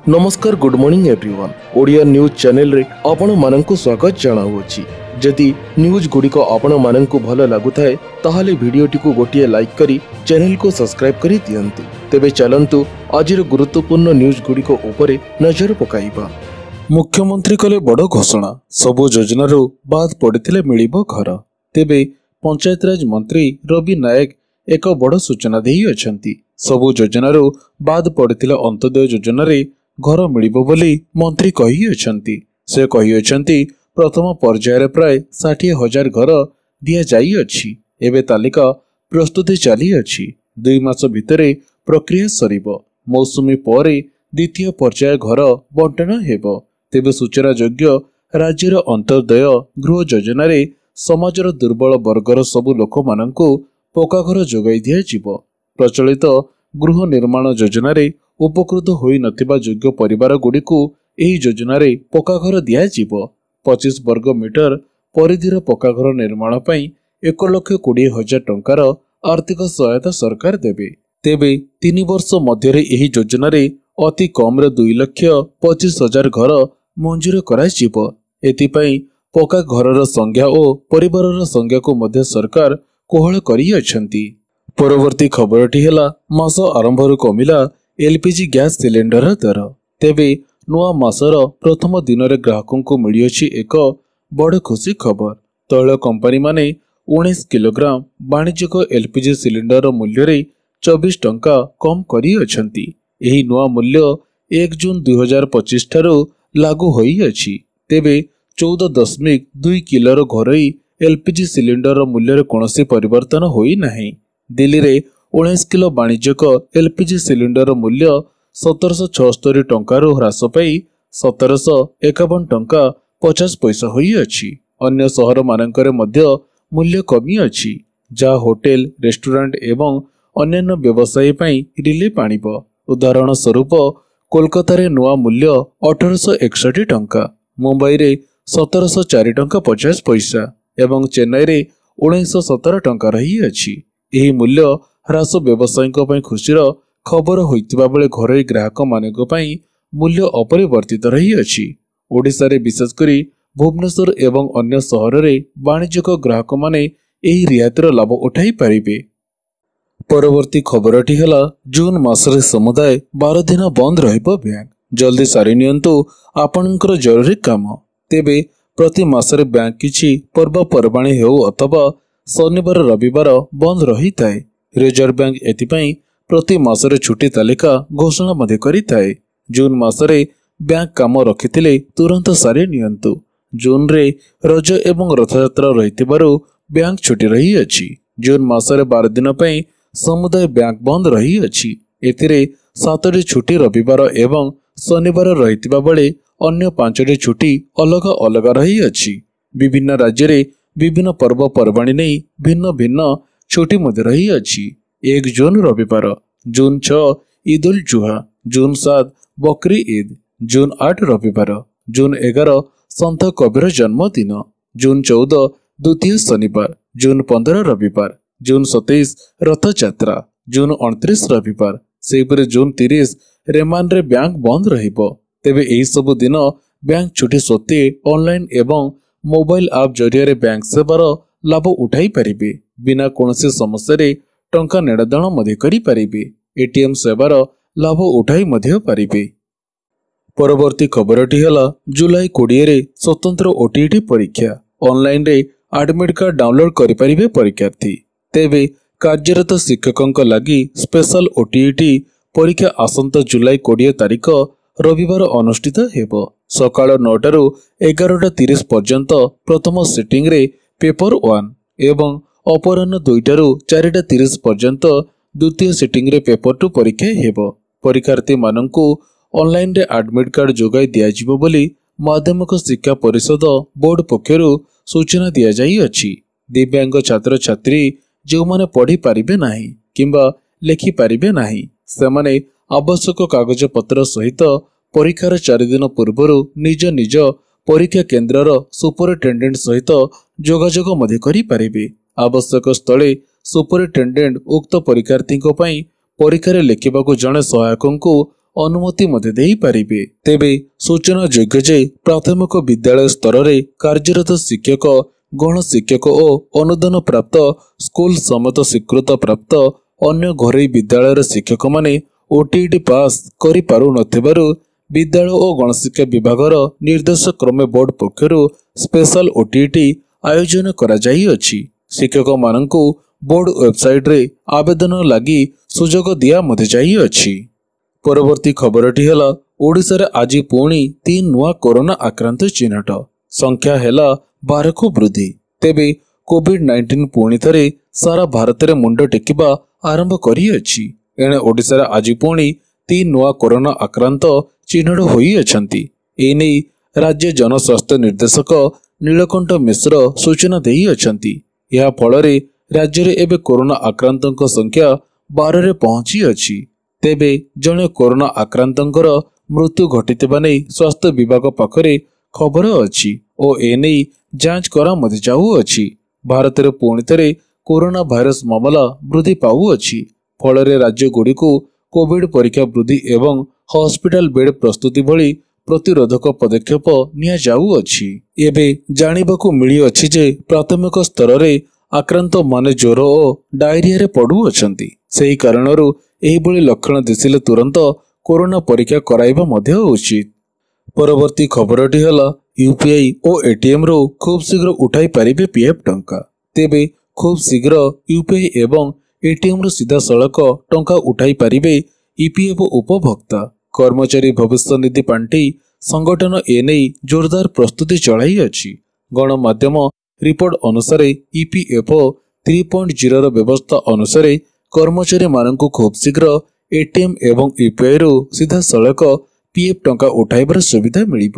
नमस्कार good morning everyone Odia news channel रे आपण माननकु स्वागत जणाउछि। जदि न्यूज गुडिको आपण माननकु भलो लागुथाय ताहाले भिडियोटी को गोटिए लाइक करी चैनल को सब्सक्राइब करी दियंतु। तेबे चलंतु आजिर गुरुत्वपूर्ण न्यूज गुडिको उपरे नजर पकाइबा। मुख्यमंत्री कले बड़ घोषणा, सबु योजनारू बाद पड़िथिले मिलिबो घर। तेबे पंचायत राज मंत्री रवि नायक एक बड़ सूचना देई अछंती। सबु योजनारू बाद पड़िथिले अंत्योदय योजना रे घर मिलिबो बोली मंत्री कही अछंती। से कही अछंती प्रथम पर्यायर प्राय 60,000 घर दिया जाई अछि। एबे तालिका प्रस्तुति चली अछि। 2 मास भितरे प्रक्रिया सरीबो। मौसुमी परे द्वितीय पर्याय घर बंटन हेबो। तेबे सूचना योग्य राज्यर अंत्योदय गृह योजना रे समाजर दुर्बल वर्गर सबु लोक माननकु पक्का घर जोगाई दिया जिवो। प्रचलित गृह निर्माण योजना रे उपकृत होई नथिबा योग्य परिवार गुड़िकु एही योजना रे पक्का घर दिया जिवो। 25 वर्ग मीटर परिधिर पक्का घर निर्माण पई 1,20,000 टंकार आर्थिक सहायता सरकार देबे। तेबे 3 वर्ष मध्यरे एही योजना रे अति कम रे 2,25,000 घर मंजूर करा जिवो। एति पई पक्का घरर संख्या और परिवारर संख्या को मध्य सरकार कोहळ करी अछंती। परवर्ती खबरटी हेला मास आरंभରୁ कमिला एलपीजी गैस सिलेंडर दर। तेबे नुआ मासर प्रथम दिन रे ग्राहकों को मिलियोछि एक बड़ खुशी खबर। तैल कंपनी माने 19 किलोग्राम वाणिज्यिक एलपीजी सिलेंडर मूल्य रे 24 टंका कम करी अछंती। एही नुआ मूल्य 1 जून 2025 ठारू लागू होई अछि। तेबे 14.2 किलोर घरोई एलपीजी सिलेंडर मूल्य रे कोनोसी परिवर्तन होई नाही। दिल्ली रे 19 किलो वाणिज्यिक एलपीजी सिलेंडर मूल्य 1776 टंकारु ह्रास पाई 1751 टंका 50 पैसा होई अछि। अन्य शहर मानकरे मध्य मूल्य कमी अछि, जा होटेल रेस्टोरेंट एवं अन्य व्यवसाय पई रिलीफ आनिबो। उदाहरण स्वरूप कोलकाता रे नुआ मूल्य 1861 टंका, मुंबई रे 1704 टंका 50 पैसा एवं चेन्नई रे 1917 टंका रही अछि। एही मूल्य ह्रास व्यवसायियों पई खुशीर खबर होइतिबा बेले घरोई ग्राहक मानक पई मूल्य अपरिवर्तित रही अछि। ओडिशा रे विशेष करी भुवनेश्वर एवं अन्य शहर रे वाणिज्यिक ग्राहक माने एही रियायतर लाभ उठाई पारिबे। परवर्ती खबरटी हेला जून मासरे समुदाय 12 दिन बंद रहिबो बैंक। जल्दी सारी नियंतु आपनकर जरूरी काम। तेबे प्रति मासरे बैंक किछि पर्व पर्वाणी हेउ अथवा शनिवार रविवार बंद रही थाए। रिजर्व बैंक एथिपाई प्रति मासरे छुट्टी तालिका घोषणा मध्य करी थाए। जून मासरे बैंक काम रखिथिले तुरंत सारी नियंतु। जून रे रज एवं रथयात्रा रहिथिबारु बैंक छुट्टी रही अछि। जून मासरे 12 दिन पई समुदाय बैंक बंद रही अछि। एथिरे 7टी छुट्टी रविवार एवं शनिवार रहिथिबा बेले अन्य 5टी छुट्टी अलग अलग रही अछि। विभिन्न राज्य रे विभिन्न पर्व पर्वाणी नहीं भिन्न भिन्न छुट्टी मध्य रही अछि। 1 जून रविवार, जून 6 ईद उल जुहा, जून 7 बकरी ईद, जून 8 रविवार, जून 11 संत कबीर जन्मदिन, जून 14 द्वितीय शनिवार, जून 15 रविवार, जून 27 रथ यात्रा, जून 29 रविवार। सेहिपरि जून 30 रेमान रे बैंक बंद रहिबो। तेबे एही सब दिन बैंक छुट्टी सत्वे ऑनलाइन एवं मोबाइल ऐप जरिया रे बैंक सेवार लाभ उठाई पारिबे। बिना कोनोसी समस्या रे टंका नेड़ादेण मध्य करी पारिबे। एटीएम सेवार लाभ उठाई मध्य पारिबे। परवर्ती खबरटी हेला जुलाई 20 रे स्वतंत्र ओटीईटी परीक्षा। ऑनलाइन रे एडमिट कार्ड डाउनलोड करि पारिबे परीक्षार्थी। तेबे कार्यरत शिक्षकंक लागि स्पेशल ओटीईटी परीक्षा आसंता जुलाई 20 तारिख रविवार अनुष्ठित हेबो। सकाळ 9 रु 11:30 पर्यंत प्रथम सिटिंग रे पेपर 1 एवं अपराह्न 2 रु 4:30 पर्यंत द्वितीय सिटिंग रे पेपर 2 परीक्षा हेबो। परीक्षार्थी माननकु ऑनलाइन रे एडमिट कार्ड जोगाई दिया जिवो बोली माध्यमिक शिक्षा परिषद बोर्ड पक्षरु सूचना दिया जाई अछि। दिव्यांग छात्र छात्री जो माने पढ़ी पारिबे नाही किंबा लेखि पारिबे नाही सेमाने आवश्यक कागज पत्र सहित परीक्षार 4 दिन पूर्वरु निज निज परीक्षा केन्द्रर सुपरिटेंडेंट सहित जोगाजोग मध्य करि पारिबे। आवश्यक स्थले सुपरिटेंडेंट उक्त परीक्षार्थी परीक्षा लेखिबाकू जड़े सहायक ଅନୁମତି ମଧ୍ୟ ଦେଇପାରିବେ। ତେବେ ସୂଚନାଯୋଗ୍ୟ ଯେ ପ୍ରାଥମିକ ବିଦ୍ୟାଳୟ ସ୍ତରରେ କାର୍ଯ୍ୟରତ ଶିକ୍ଷକ, ଗଣଶିକ୍ଷକ ଓ ଅନୁଦାନ ପ୍ରାପ୍ତ ସ୍କୁଲ ସମେତ ସ୍ୱୀକୃତ ପ୍ରାପ୍ତ ଅନ୍ୟ ଘରୋଇ ବିଦ୍ୟାଳୟର ଶିକ୍ଷକମାନେ ଓଟିଇଟି ପାସ୍ କରିପାରୁନଥିବାରୁ ବିଦ୍ୟାଳୟ ଓ ଗଣଶିକ୍ଷା ବିଭାଗର ନିର୍ଦ୍ଦେଶ କ୍ରମେ ବୋର୍ଡ ପକ୍ଷରୁ ସ୍ପେଶାଲ ଓଟିଇଟି ଆୟୋଜନ କରାଯାଇଅଛି। ଶିକ୍ଷକମାନଙ୍କୁ ବୋର୍ଡ ୱେବସାଇଟରେ ଆବେଦନ ଲାଗି ସୁଯୋଗ ଦିଆ ମଧ୍ୟ ଯାଇଅଛି। ପରବର୍ତ୍ତୀ ଖବରଟି ହେଲା ଓଡ଼ିଶାରେ ଆଜି ପୁଣି 3 ନୂଆ କରୋନା ଆକ୍ରାନ୍ତ ଚିହ୍ନଟ, ସଂଖ୍ୟା ହେଲା 12କୁ ବୃଦ୍ଧି। ତେବେ କୋଭିଡ-19 ପୁଣି ଥରେ ସାରା ଭାରତରେ ମୁଣ୍ଡ ଟେକିବା ଆରମ୍ଭ କରିଅଛି। ଏଣେ ଓଡ଼ିଶାରେ ଆଜି ପୁଣି 3 ନୂଆ କରୋନା ଆକ୍ରାନ୍ତ ଚିହ୍ନଟ ହୋଇଅଛନ୍ତି। ଏନେଇ ରାଜ୍ୟ ଜନସ୍ୱାସ୍ଥ୍ୟ ନିର୍ଦ୍ଦେଶକ ନୀଳକଣ୍ଠ ମିଶ୍ର ସୂଚନା ଦେଇଅଛନ୍ତି। ଏହା ଫଳରେ ରାଜ୍ୟରେ ଏବେ କରୋନା ଆକ୍ରାନ୍ତଙ୍କ ସଂଖ୍ୟା 12ରେ ପହଞ୍ଚିଅଛି। ତେବେ ଜଣେ କରୋନା ଆକ୍ରାନ୍ତଙ୍କର ମୃତ୍ୟୁ ଘଟିଥିବା ନେଇ ସ୍ୱାସ୍ଥ୍ୟ ବିଭାଗ ପାଖରେ ଖବର ଅଛି ଓ ଏନେଇ ଯାଞ୍ଚ କରା ମଧ୍ୟ ଯାଉଅଛି। ଭାରତରେ ପୁଣି ଥରେ କରୋନା ଭାଇରସ ମାମଲା ବୃଦ୍ଧି ପାଉଅଛି। ଫଳରେ ରାଜ୍ୟଗୁଡ଼ିକୁ କୋଭିଡ ପରୀକ୍ଷା ବୃଦ୍ଧି ଏବଂ ହସ୍ପିଟାଲ ବେଡ୍ ପ୍ରସ୍ତୁତି ଭଳି ପ୍ରତିରୋଧକ ପଦକ୍ଷେପ ନିଆଯାଉଅଛି। ଏବେ ଜାଣିବାକୁ ମିଳିଅଛି ଯେ ପ୍ରାଥମିକ ସ୍ତରରେ ଆକ୍ରାନ୍ତମାନେ ଜ୍ୱର ଓ ଡାଇରିଆରେ ପଡୁଅଛନ୍ତି। ସେହି କାରଣରୁ ଏହିଭଳି ଲକ୍ଷଣ ଦିଶିଲେ ତୁରନ୍ତ କରୋନା ପରୀକ୍ଷା କରାଇବା ମଧ୍ୟ ଉଚିତ। ପରବର୍ତ୍ତୀ ଖବରଟି ହେଲା ୟୁପିଆଇ ଓ ଏଟିଏମ୍ରୁ ଖୁବ୍ ଶୀଘ୍ର ଉଠାଇ ପାରିବେ ପିଏଫ୍ ଟଙ୍କା। ତେବେ ଖୁବ୍ ଶୀଘ୍ର ୟୁପିଆଇ ଏବଂ ଏଟିଏମ୍ରୁ ସିଧାସଳଖ ଟଙ୍କା ଉଠାଇ ପାରିବେ ଇପିଏଫ୍ ଉପଭୋକ୍ତା। କର୍ମଚାରୀ ଭବିଷ୍ୟ ନିଧି ପାଣ୍ଠି ସଂଗଠନ ଏନେଇ ଜୋରଦାର ପ୍ରସ୍ତୁତି ଚଳାଇଅଛି। ଗଣମାଧ୍ୟମ ରିପୋର୍ଟ ଅନୁସାରେ ଇପିଏଫ୍ଓ 3.0ର ବ୍ୟବସ୍ଥା ଅନୁସାରେ କର୍ମଚାରୀମାନଙ୍କୁ ଖୁବ୍ ଶୀଘ୍ର ଏଟିଏମ୍ ଏବଂ ୟୁପିଆଇରୁ ସିଧାସଳଖ ପିଏଫ୍ ଟଙ୍କା ଉଠାଇବାର ସୁବିଧା ମିଳିବ।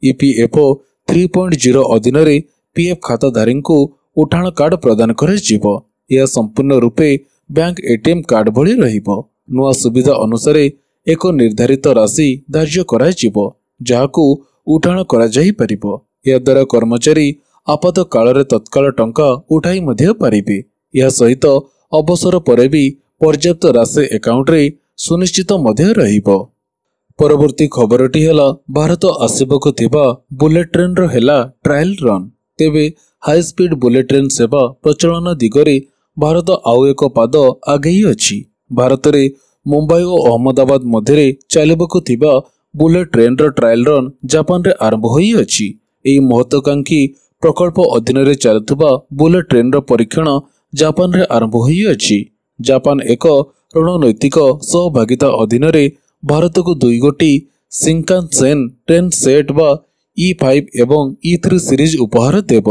ଇପିଏଫ୍ଓ 3.0 ଅଧୀନରେ ପିଏଫ୍ ଖାତାଧାରୀଙ୍କୁ ଉଠାଣ କାର୍ଡ ପ୍ରଦାନ କରାଯିବ। ଏହା ସମ୍ପୂର୍ଣ୍ଣ ରୂପେ ବ୍ୟାଙ୍କ ଏଟିଏମ୍ କାର୍ଡ ଭଳି ରହିବ। ନୂଆ ସୁବିଧା ଅନୁସାରେ ଏକ ନିର୍ଦ୍ଧାରିତ ରାଶି ଧାର୍ଯ୍ୟ କରାଯିବ, ଯାହାକୁ ଉଠାଣ କରାଯାଇପାରିବ। ଏହାଦ୍ୱାରା କର୍ମଚାରୀ ଆପାତକାଳରେ ତତ୍କାଳ ଟଙ୍କା ଉଠାଇ ମଧ୍ୟ ପାରିବେ। ଏହା ସହିତ ଅବସର ପରେ ବି ପର୍ଯ୍ୟାପ୍ତ ରାଶି ଆକାଉଣ୍ଟରେ ସୁନିଶ୍ଚିତ ମଧ୍ୟ ରହିବ। ପରବର୍ତ୍ତୀ ଖବରଟି ହେଲା ଭାରତ ଆସିବାକୁ ଥିବା ବୁଲେଟ୍ ଟ୍ରେନ୍ର ହେଲା ଟ୍ରାଏଲ୍ ରନ୍। ତେବେ ହାଇସ୍ପିଡ୍ ବୁଲେଟ୍ ଟ୍ରେନ୍ ସେବା ପ୍ରଚଳନ ଦିଗରେ ଭାରତ ଆଉ ଏକ ପାଦ ଆଗେଇଅଛି। ଭାରତରେ ମୁମ୍ବାଇ ଓ ଅହମ୍ମଦାବାଦ ମଧ୍ୟରେ ଚାଲିବାକୁ ଥିବା ବୁଲେଟ୍ ଟ୍ରେନ୍ର ଟ୍ରାଏଲ୍ ରନ୍ ଜାପାନରେ ଆରମ୍ଭ ହୋଇଅଛି। ଏହି ମହତ୍ୱାକାଂକ୍ଷୀ ପ୍ରକଳ୍ପ ଅଧୀନରେ ଚାଲୁଥିବା ବୁଲେଟ୍ ଟ୍ରେନ୍ର ପରୀକ୍ଷଣ ଜାପାନରେ ଆରମ୍ଭ ହୋଇଅଛି। ଜାପାନ ଏକ ରଣନୈତିକ ସହଭାଗିତା ଅଧୀନରେ ଭାରତକୁ 2 ଗୋଟି ଶିଙ୍କାନସେନ୍ ଟ୍ରେନ୍ ସେଟ୍ ବା E5 ଏବଂ E3 ସିରିଜ ଉପହାର ଦେବ,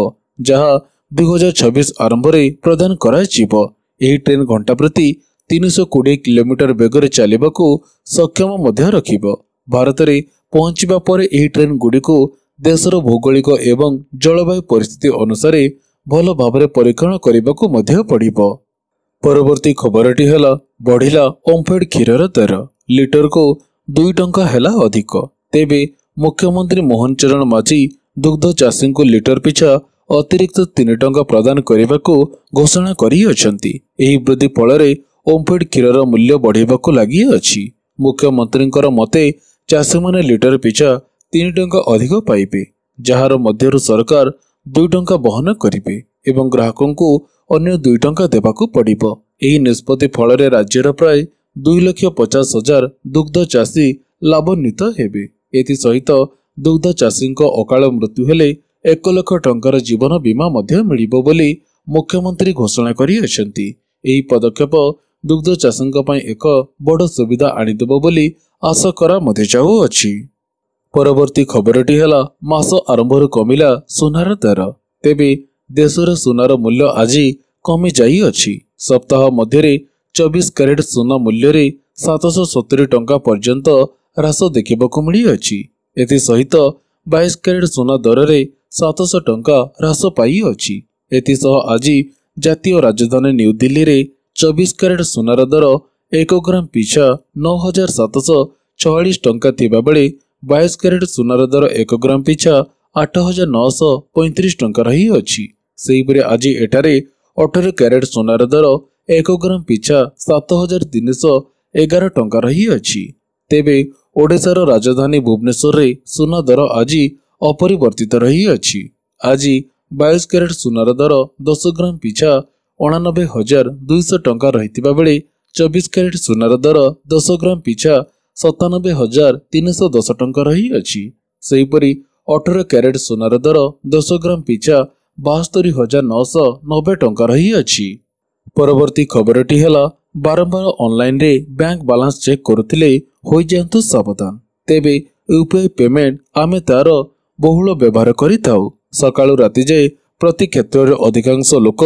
ଯାହା 2026 ଆରମ୍ଭରେ ପ୍ରଦାନ କରାଯିବ। ଏହି ଟ୍ରେନ୍ ଘଣ୍ଟା ପ୍ରତି 320 କିଲୋମିଟର ବେଗରେ ଚାଲିବାକୁ ସକ୍ଷମ ମଧ୍ୟ ରଖିବ। ଭାରତରେ ପହଞ୍ଚିବା ପରେ ଏହି ଟ୍ରେନ୍ ଗୁଡ଼ିକୁ ଦେଶର ଭୌଗୋଳିକ ଏବଂ ଜଳବାୟୁ ପରିସ୍ଥିତି ଅନୁସାରେ ଭଲ ଭାବରେ ପରୀକ୍ଷଣ କରିବାକୁ ମଧ୍ୟ ପଡ଼ିବ। ପରବର୍ତ୍ତୀ ଖବରଟି ହେଲା ବଢ଼ିଲା ଓମଫେଡ୍ କ୍ଷୀରର ଦର, ଲିଟରକୁ 2 ଟଙ୍କା ହେଲା ଅଧିକ। ତେବେ ମୁଖ୍ୟମନ୍ତ୍ରୀ ମୋହନ ଚରଣ ମାଝୀ ଦୁଗ୍ଧ ଚାଷୀଙ୍କୁ ଲିଟର ପିଛା ଅତିରିକ୍ତ 3 ଟଙ୍କା ପ୍ରଦାନ କରିବାକୁ ଘୋଷଣା କରିଅଛନ୍ତି। ଏହି ବୃଦ୍ଧି ଫଳରେ ଓମଫେଡ୍ କ୍ଷୀରର ମୂଲ୍ୟ ବଢ଼ିବାକୁ ଲାଗିଅଛି। ମୁଖ୍ୟମନ୍ତ୍ରୀଙ୍କର ମତେ ଚାଷୀମାନେ ଲିଟର ପିଛା 3 ଟଙ୍କା ଅଧିକ ପାଇବେ, ଯାହାର ମଧ୍ୟରୁ ସରକାର 2 ଟଙ୍କା ବହନ କରିବେ ଏବଂ ଗ୍ରାହକଙ୍କୁ ଅନ୍ୟ 2 ଟଙ୍କା ଦେବାକୁ ପଡ଼ିବ। ଏହି ନିଷ୍ପତ୍ତି ଫଳରେ ରାଜ୍ୟର ପ୍ରାୟ 2,50,000 ଦୁଗ୍ଧ ଚାଷୀ ଲାଭାନ୍ୱିତ ହେବେ। ଏଥିସହିତ ଦୁଗ୍ଧ ଚାଷୀଙ୍କ ଅକାଳ ମୃତ୍ୟୁ ହେଲେ 1 ଲକ୍ଷ ଟଙ୍କାର ଜୀବନ ବୀମା ମଧ୍ୟ ମିଳିବ ବୋଲି ମୁଖ୍ୟମନ୍ତ୍ରୀ ଘୋଷଣା କରିଅଛନ୍ତି। ଏହି ପଦକ୍ଷେପ ଦୁଗ୍ଧ ଚାଷୀଙ୍କ ପାଇଁ ଏକ ବଡ଼ ସୁବିଧା ଆଣିଦେବ ବୋଲି ଆଶା କରା ମଧ୍ୟ ଯାଉଅଛି। ପରବର୍ତ୍ତୀ ଖବରଟି ହେଲା ମାସ ଆରମ୍ଭରୁ କମିଲା ସୁନାର ଦର। ତେବେ ଦେଶରେ ସୁନାର ମୂଲ୍ୟ ଆଜି କମି ଯାଇଅଛି। ସପ୍ତାହ ମଧ୍ୟରେ 24 କ୍ୟାରେଟ୍ ସୁନା ମୂଲ୍ୟରେ 770 ଟଙ୍କା ପର୍ଯ୍ୟନ୍ତ ହ୍ରାସ ଦେଖିବାକୁ ମିଳିଅଛି। ଏଥିସହିତ 22 କ୍ୟାରେଟ୍ ସୁନା ଦରରେ 700 ଟଙ୍କା ହ୍ରାସ ପାଇଅଛି। ଏଥିସହ ଆଜି ଜାତୀୟ ରାଜଧାନୀ ନ୍ୟୁଦିଲ୍ଲୀରେ 24 କ୍ୟାରେଟ୍ ସୁନାର ଦର 1 ଗ୍ରାମ ପିଛା 9,746 ଟଙ୍କା ଥିବାବେଳେ 22 କ୍ୟାରେଟ୍ ସୁନାର ଦର 1 ଗ୍ରାମ ପିଛା 8,935 ଟଙ୍କା ରହିଅଛି। ସେହିପରି ଆଜି ଏଠାରେ 18 କ୍ୟାରେଟ୍ ସୁନାର ଦର 1 ଗ୍ରାମ ପିଛା 7,311 ଟଙ୍କା ରହିଅଛି। तेबे ओडिशार राजधानी भुवनेश्वर रे सुना दर आज अपरिवर्तित रही अछि। आज 22 कैरेट सुनार दर 10 ग्राम पिछा 89,200 टंका रहितिबा बेले 24 कैरेट सुनार दर 10 ग्राम पिछा 97,310 टंका रही अछि। सेहिपरि 18 कैरेट सुनार दर 10 ग्राम पिछा 72,990 टंका रही अछि। परवर्ती खबरटी हेला बारंबार ऑनलाइन रे बैंक बैलेंस चेक करुथिले होई जांतु सावधान। तेबे यूपीआई पेमेंट आमे तार बहुल व्यवहार करिताउ। सकाळु राति जाए प्रति क्षेत्र रे अधिकांश लोक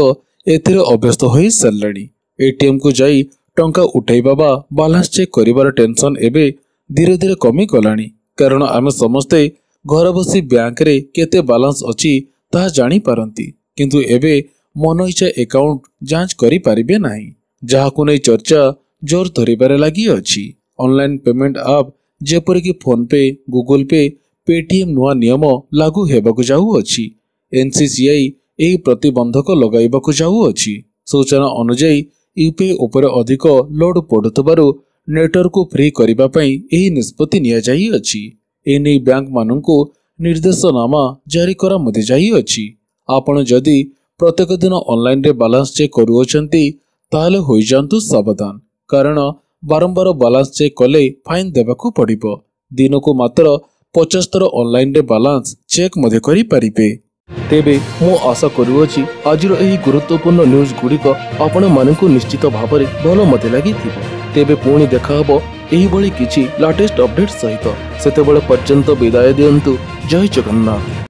एथिरे अभ्यस्त होई सारलाणी। एटीएम को जाई टंका उठाइबा बा बैलेंस चेक करिवार टेंशन एबे धीरे धीरे कमी गलाणी, कारण आमे समस्ते घर बसी बैंक रे केते बैलेंस अछि ताहा जानी पारंती, किंतु एबे मन इच्छा अकाउंट जांच करि पारिबे नाही, जाहाकु नै चर्चा जोर धरिबारे लागि अछि। ऑनलाइन पेमेंट ऐप जेपरिक फोन पे, गूगल पे, पेटीएम नुआ नियम लागू हेबाकु जाऊ अछि। एनसीसीआई एही प्रतिबंधक लगाइबाकु जाऊ अछि। सूचना अनुसार यूपीआई उपर अधिक लोड पड़ुतबारु नेटवर्क को फ्री करिबा पई एही निष्पत्ति निया जाई अछि। एनै बैंक माननकु निर्देशनामा जारी करा मते जाई अछि। आपण जदि प्रत्येक दिन ऑनलाइन रे बैलेंस चेक करूछंती ताले होई जांतु सावधान, कारण बारंबार बैलेंस चेक कले फाइन देबाकू पड़िबो। दिनको मात्र 50 थर ऑनलाइन रे बैलेंस चेक मधे करि पारिबे। तेबे मु आशा करूअछि आजिर एही गुरुत्वपूर्ण न्यूज गुड़िक आपण माननकु निश्चित भाବରେ भलो मते लागिथिबो। तेबे पुणी देखा हबो एही भली किछि लेटेस्ट अपडेट सहित। सेतेबेले पर्यंत विदाय दियंतु। जय जगन्नाथ।